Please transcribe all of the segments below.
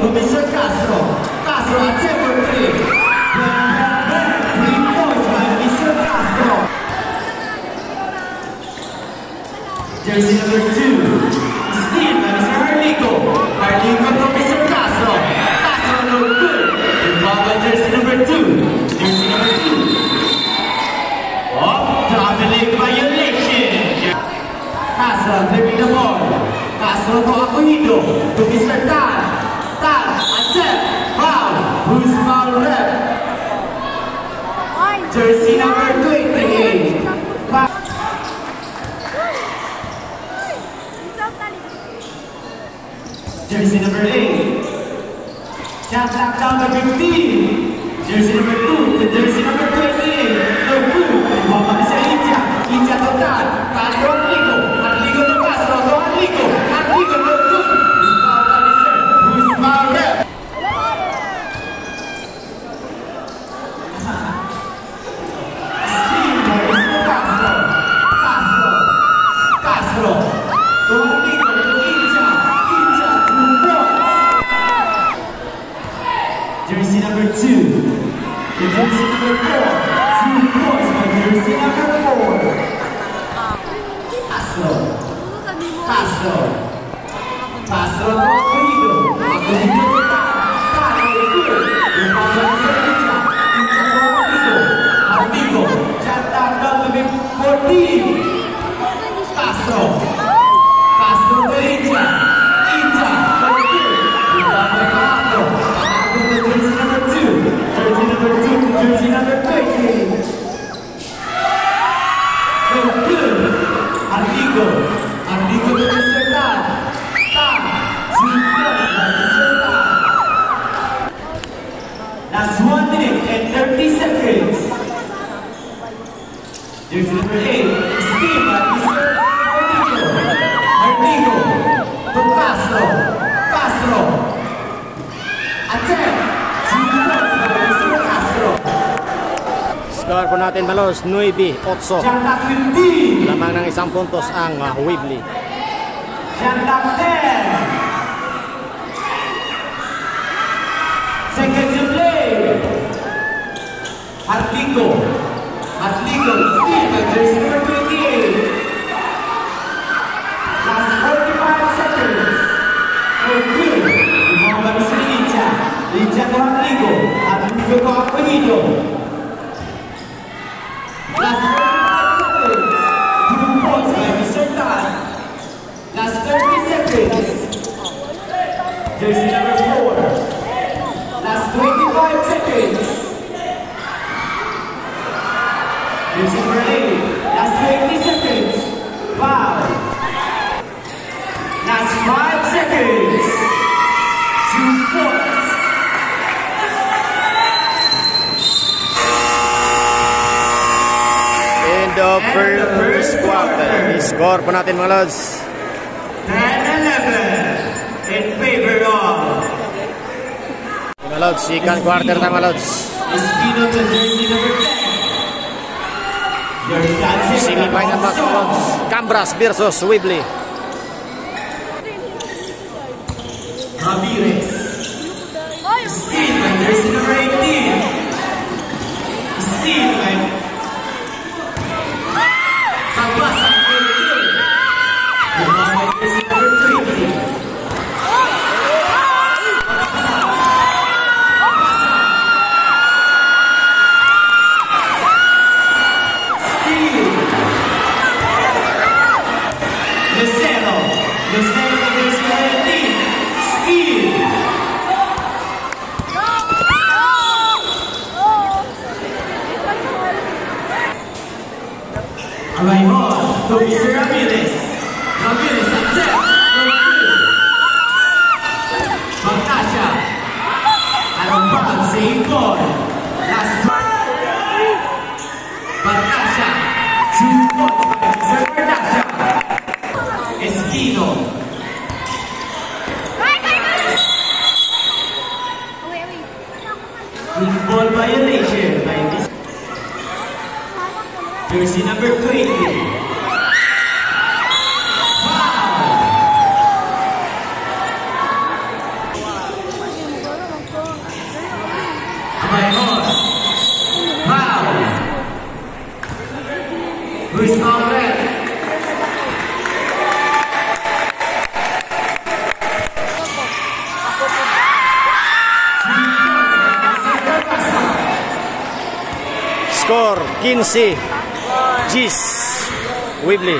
to Mr. Castro. Castro at 7-3. 3 points by Mr. Castro. Jersey number 2. Steal by Mr. Harlico. Harlico to Mr. Castro. Castro no good. Involved by jersey number 2. Jersey number 2. Traveling violation. Castro dribbling the ball. Castro to Acohido. To Mr. Tan. Tan at set. Foul. Who's foul rep? Jersey number 28. Jersey number 8. Shot clock down to 15. Jersey number 2 to jersey number 28. No good. Involved by Mr. India. India to Tan. Tan to Harlico. Harlico to Castro. To Harlico. Harlico no good. Involved by Mr. Who's foul rep? Steal by Mr. Castro. Castro. To Harlico. To India. India 2 points. Jersey number 2. To jersey number 4. 2 points by jersey number 4. Castro. Castro to Acohido. Acohido to Tan. No good. Involved by Mr. India. India to Harlico. Harlico. Shot clock down to 14. Castro to India. India. No good. Involved by Paco. Paco to jersey number 2. Jersey number 2 to jersey number 20. No good. Harlico to Mr. Tan. Tan. 2 points by Mr. Tan. Last 1 minute and 30 seconds. Jersey number 8. Steal by Mr. Harlico to Castro. Attack. 2 points by Mr. Castro. Score po natin Malos, 9-8. Shot clock 15. Lamang ng 1 puntos ang Weebly. Shot clock 10. Seconds to play. Harlico. Steal by jersey number 28. Last 45 seconds. No good. Involved by Mr. India. India to Harlico. Harlico to Acohido. Last 45 seconds. 2 points by Mr. Tan. Last 30 seconds. Jersey number 4. Last 25 seconds. Jersey number 8. Last 20 seconds. Foul. Last 5 seconds. 2 points. End of first quarter. Score po natin mga Lods. 10-11 in favor of Mga Lods, second quarter na mga Lods. Espino to jersey number 10. Semi-final match mga Lods. Cambras versus Weebly. Ramirez. Steal by jersey number 18. Steal by Cabasa. Involved by jersey number 20. Steal. Lucero by jersey number 18. Steal. Arrival to Mr. Ramirez. Ramirez at set. Magtasha. Arambag, same ball. Last one. Magtasha. 2 points by Mr. Magtasha. Espino. Good ball violation by Mr. Jersey number 20. Wow! Abayhon. Foul. Luis Manuel. Score 15. Gis Wibley.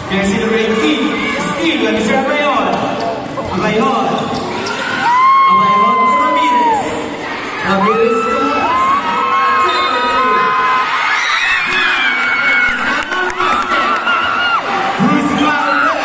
Jersey number 18, steal by Mr. Abayhon. Abayhon. Abayhon to Ramirez. Ramirez to Bruce Manuel.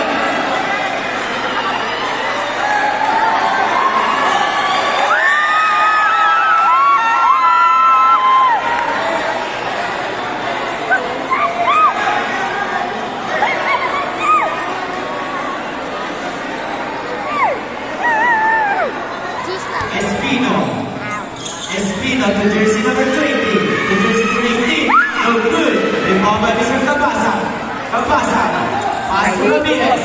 Espino to jersey number 20. To jersey number 18. No good. Rebound by Mr. Cabasa. Cabasa. Pass to Ramirez.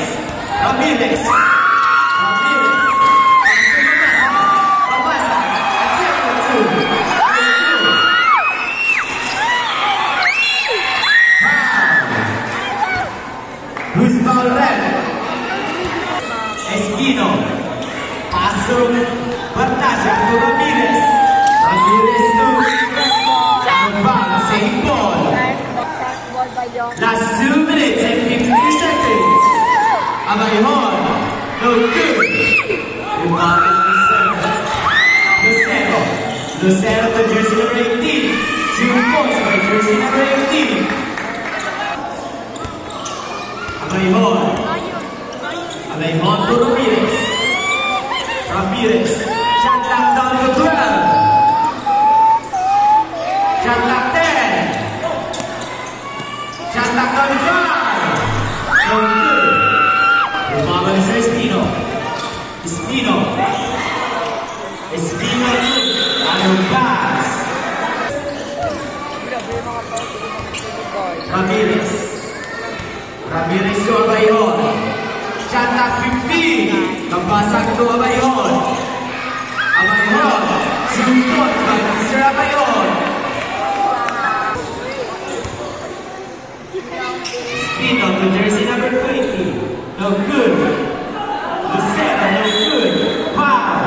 Ramirez. Ramirez. Pass to Cabasa. Cabasa. Attempt for two. Who's foul red? Espino. Pass to Bartaja to Ramirez. Ramirez to Bang, same ball. Last 2 minutes and 50 seconds. Abayhon, no good. Rebound Lucero. Lucero to jersey number 18. 2 points by jersey number 18. Abayhon. Abayhon to Ramirez. Ramirez. Shot clock down to 12. Shot clock 10. Shot clock down to 5. No good. Rebound by Mr. Espino. Espino. Espino ano pass. Ramirez. Ramirez to Abayhon. Shot clock 15. Nabasag to Abayhon. Abayhon. 2 points by Mr. Abayhon. Espino to jersey number 20. No good. Lucero, no good. Foul.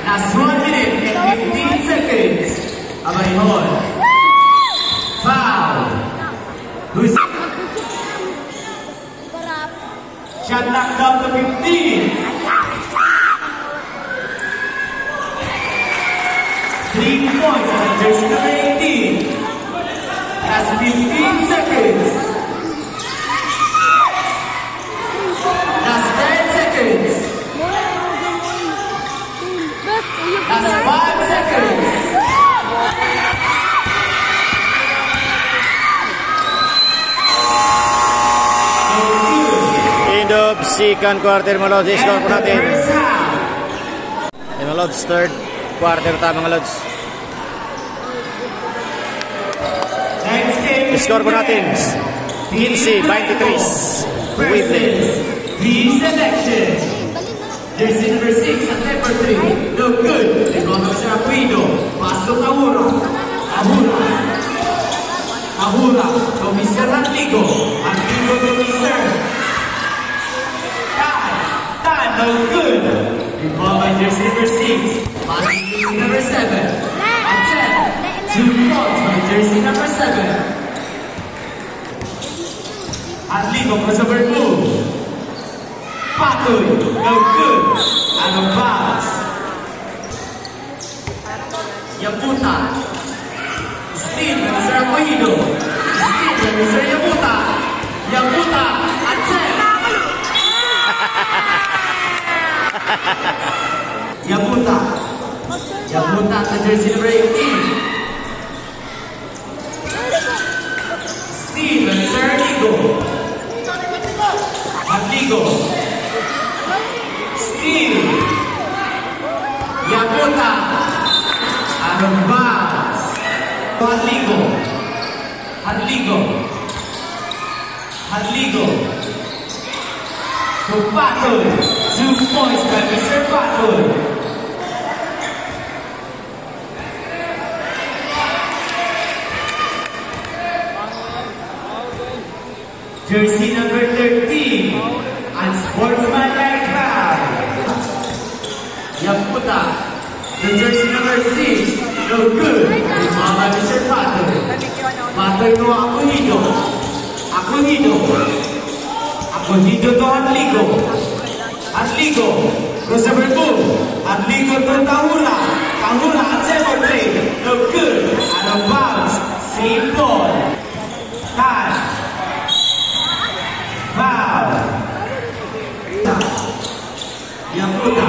Last 1 minute and 15 seconds. Abayhon. Foul. Who's shot knocked down to 15. 3 points on jersey number 18. That's 15 seconds. That's 10 seconds. That's 5 seconds. End of second quarter mga lods. I-score po natin. Mga lods, third quarter tayo mga lods. I-score po natin. 15-23. Wibley. The selection. Jersey number 6 at number 3. No good. Rebound by Mr. Aquino. Pass to Ahura. Ahura. Ahura to Mr. Atligo. Atligo to Mr. Tan. No good. Rebound by jersey number 6. Pass to jersey number 7. Attempt. 2 points by jersey number 7. Atligo crossover move. Patoy, no good. Out of bounds. Yabuta. Steal by Mr. Aquino. Steal by Mr. Yabuta. Yabuta, attempt. Yabuta. Yabuta to jersey number 18. Steal by Mr. Atligo. Atligo. Steal. Yabuta. Out of bounds. Atligo. Atligo. Atligo. To Patoy. 2 points by Mr. Patul. Jersey number 13, unsportsmanlike foul. Yakuta, the jersey number 6, no good. Foul by Mr. Patul. Patul to Akuhido. Akuhido to Adligo. Adligo goes over 2. Adligo to Tahula. Tahula at 7 play. No good. Out of bounds. Same ball. Touch. Foul. Yakuta.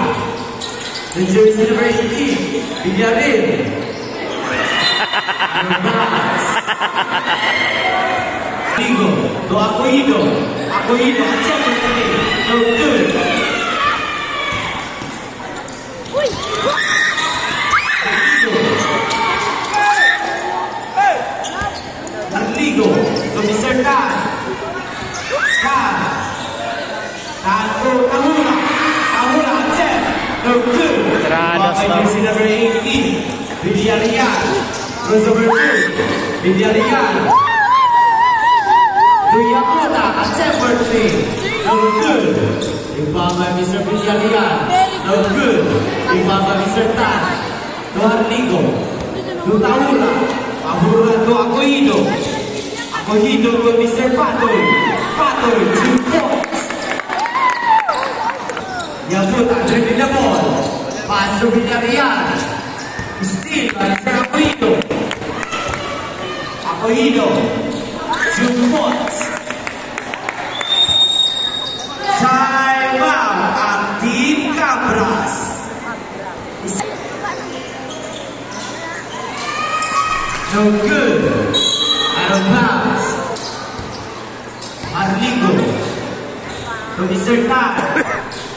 The jersey number 18. Villarreal. Out of bounds. Adligo to Akuhido. Akuhido at 7 play. No good. Adligo to Mr. Tan. Tan to Tahula. Tahula at 7. No good. Jersey number 18. Villarreal. Goes over 2. Villarreal. To Yakuta at 7 no good. Rebound by Mr. Villarreal. No good. Rebound by Mr. Tan. To Adligo. To Tahula. Tahula to Akuhido. Akuhido to Mr. Patul. Patul, 2 points. Yakuta dribbling the ball. Pass to Villarreal. Steal by Mr. Akuhido. Akuhido, 2 points. Time out at Team Cabras. No good. Out of bounds. Adligo to Mr. Tan.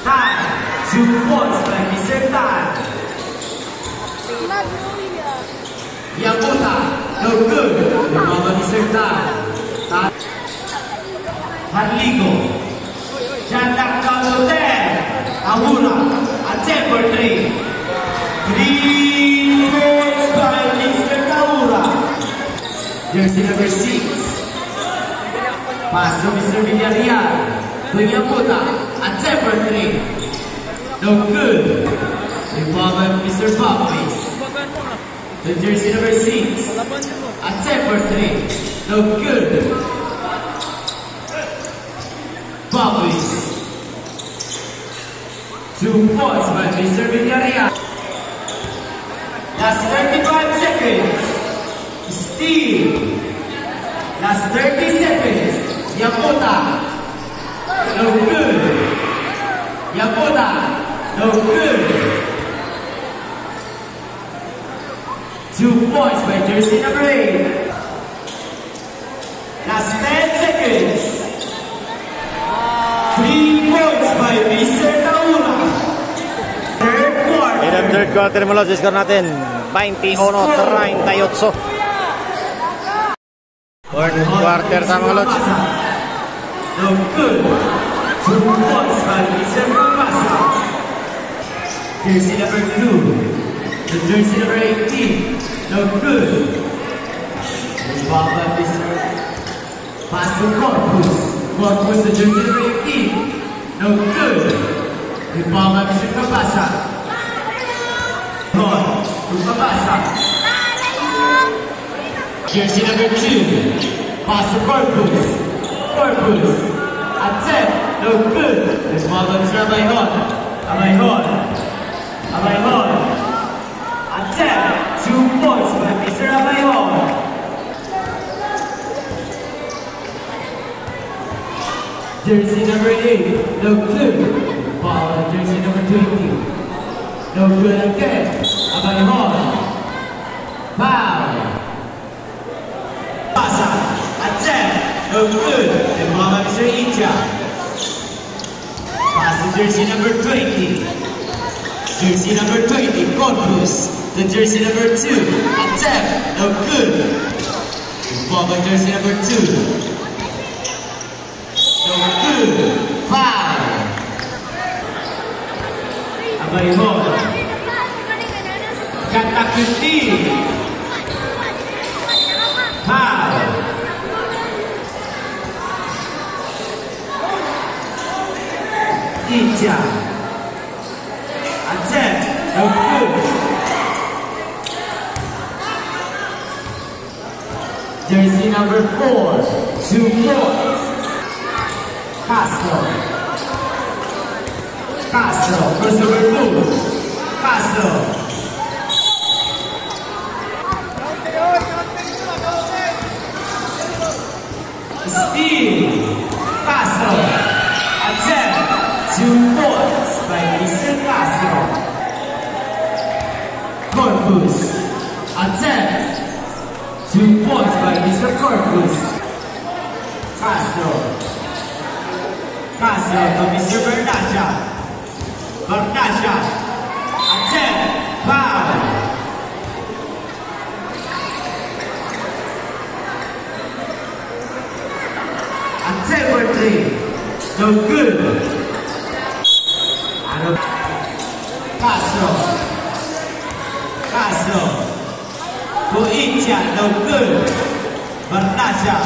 Tan, 2 points by Mr. Tan. Yakuta, no good. Rebound by Mr. Tan. Tan. Adligo. Jandak down to 10. Tahula at 10 for 3. 3 points by Mr. Tahula. Jersey number 6. Pass to Mr. Villarreal. To Yakuta at 10 for 3. No good. Rebound by Mr. Baptist. The jersey number 6. At 10 for 3. No good. Baptist. 2 points by Mr. Villarreal. Last 35 seconds. Steal. Last 30 seconds. Yakuta. No good. Yakuta. No good. 2 points by jersey number 8. Last 10 seconds. 3 points by Mr. Tahula. Third quarter. In ang third quarter mula sa score natin, 21-38. Fourth quarter sa mga lods. No good. 2 points by Mr. Papasa. Jersey number 2. The jersey number 18. No good. Rebound by Mr. Pass to Corpus. Corpus, the jersey number 18. No good. Rebound by Mr. Papasa. Ball to Papasa. Jersey number 2. Pass to Corpus. Corpus. Attempt. No good. Rebound by Mr. Abayhon. Abayhon. Abayhon. Attempt. 2 points by Mr. Abayhon. Jersey number 8. No good. Foul on jersey number 20. No good again. Abayhon. Foul. Pasa. Attempt. No good. And foul on Mr. Incha. Pass to jersey number 20. Jersey number 20. Corpus. The jersey number 2. Attempt. No good. Foul on jersey number 2. No good. Foul. by Hall. Shot clock 15. Foul. India. Attempt. No good. Jersey number 4. 2 points. Castro. Castro. First over move. Castro. Steal. Castro. Attempt. 2 points by Mr. Castro. Corpus. Attempt. 2 points by Mr. Corpus. Castro. Castro to Mr. Bernasha. Bernasha. Attempt. Foul. Attempt for 3. No good. Castro. Castro. To India, no good. Bernasha.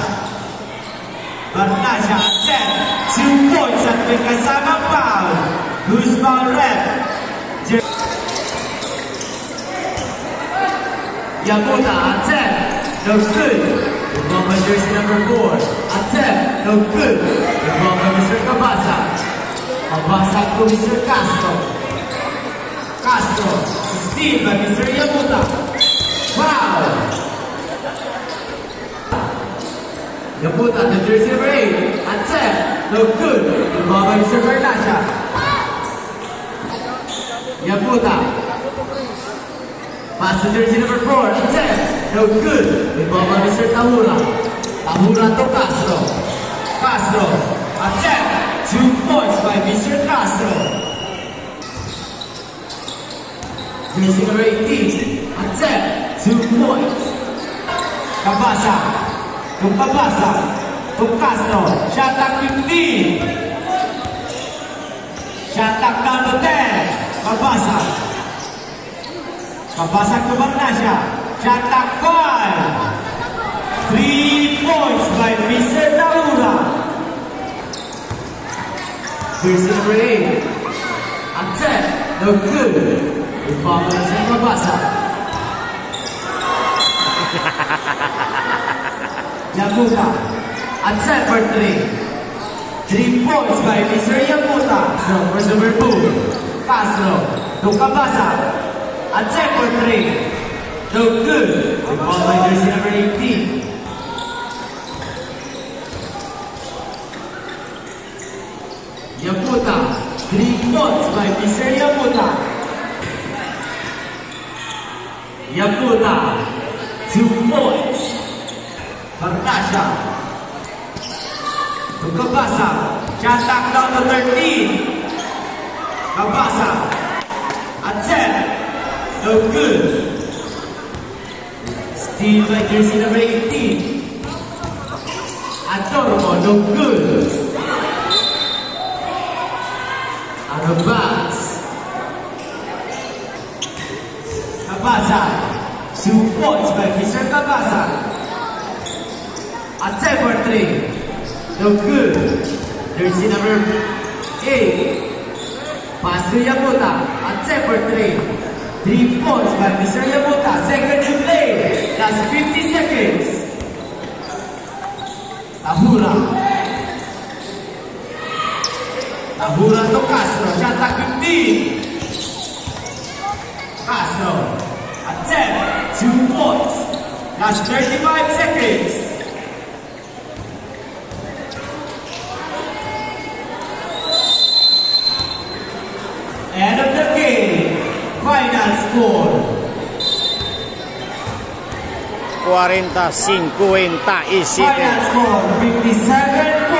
Bernasha attempt 2 points at may kasamang foul. Loose foul rep. Yamuta attempt, no good. The ball by jersey number 4. Attempt, no good. The ball by Mr. Cabasa. Cabasa to Mr. Castro. Castro, steal by Mr. Yamuta. Foul. Yamuta to jersey number 8. Attempt, no good. The ball by Mr. Bernasha. Yamuta. Pass to jersey number 4. Attempt, no good. The ball by Mr. Tahura. Tahura to Castro. Castro. Attempt, 2 points by Mr. Castro. Jersey number 18. Attempt, 2 points. Cabasa. To Cabasa. To Castro. Shot clock 15. Shot clock down to 10. Cabasa. Cabasa to Bernasha. Shot clock 5. 3 points by Mr. Tahura. Jersey number 8. Attempt, no good. The ball by Mr. Cabasa. Yamuta. Attempt for 3. 3 points by Mr. Yamuta. So, first over 2. Castro. To Cabasa. Attempt for 3. No good. The ball by jersey number 18. Yamuta. 3 points by Mr. Yamuta. Yamuta. 2 points. Bernasha. To Cabasa. Shot clock down to 13. Cabasa. Attempt. No good. Steal by jersey number 18. Adormo, no good. Out of bounds. Cabasa. 2 points by Mr. Cabasa. Attempt for 3. No good. Jersey number 8. Pass to Yamuta. Attempt for 3. 3 points by Mr. Yamuta. Second to play. That's 50 seconds. Tahura. Tahura to Castro. Shot clock 15. Castro. Attempt. 2 points. That's 35 seconds. End of the game. Final score. 40-50 Final score 57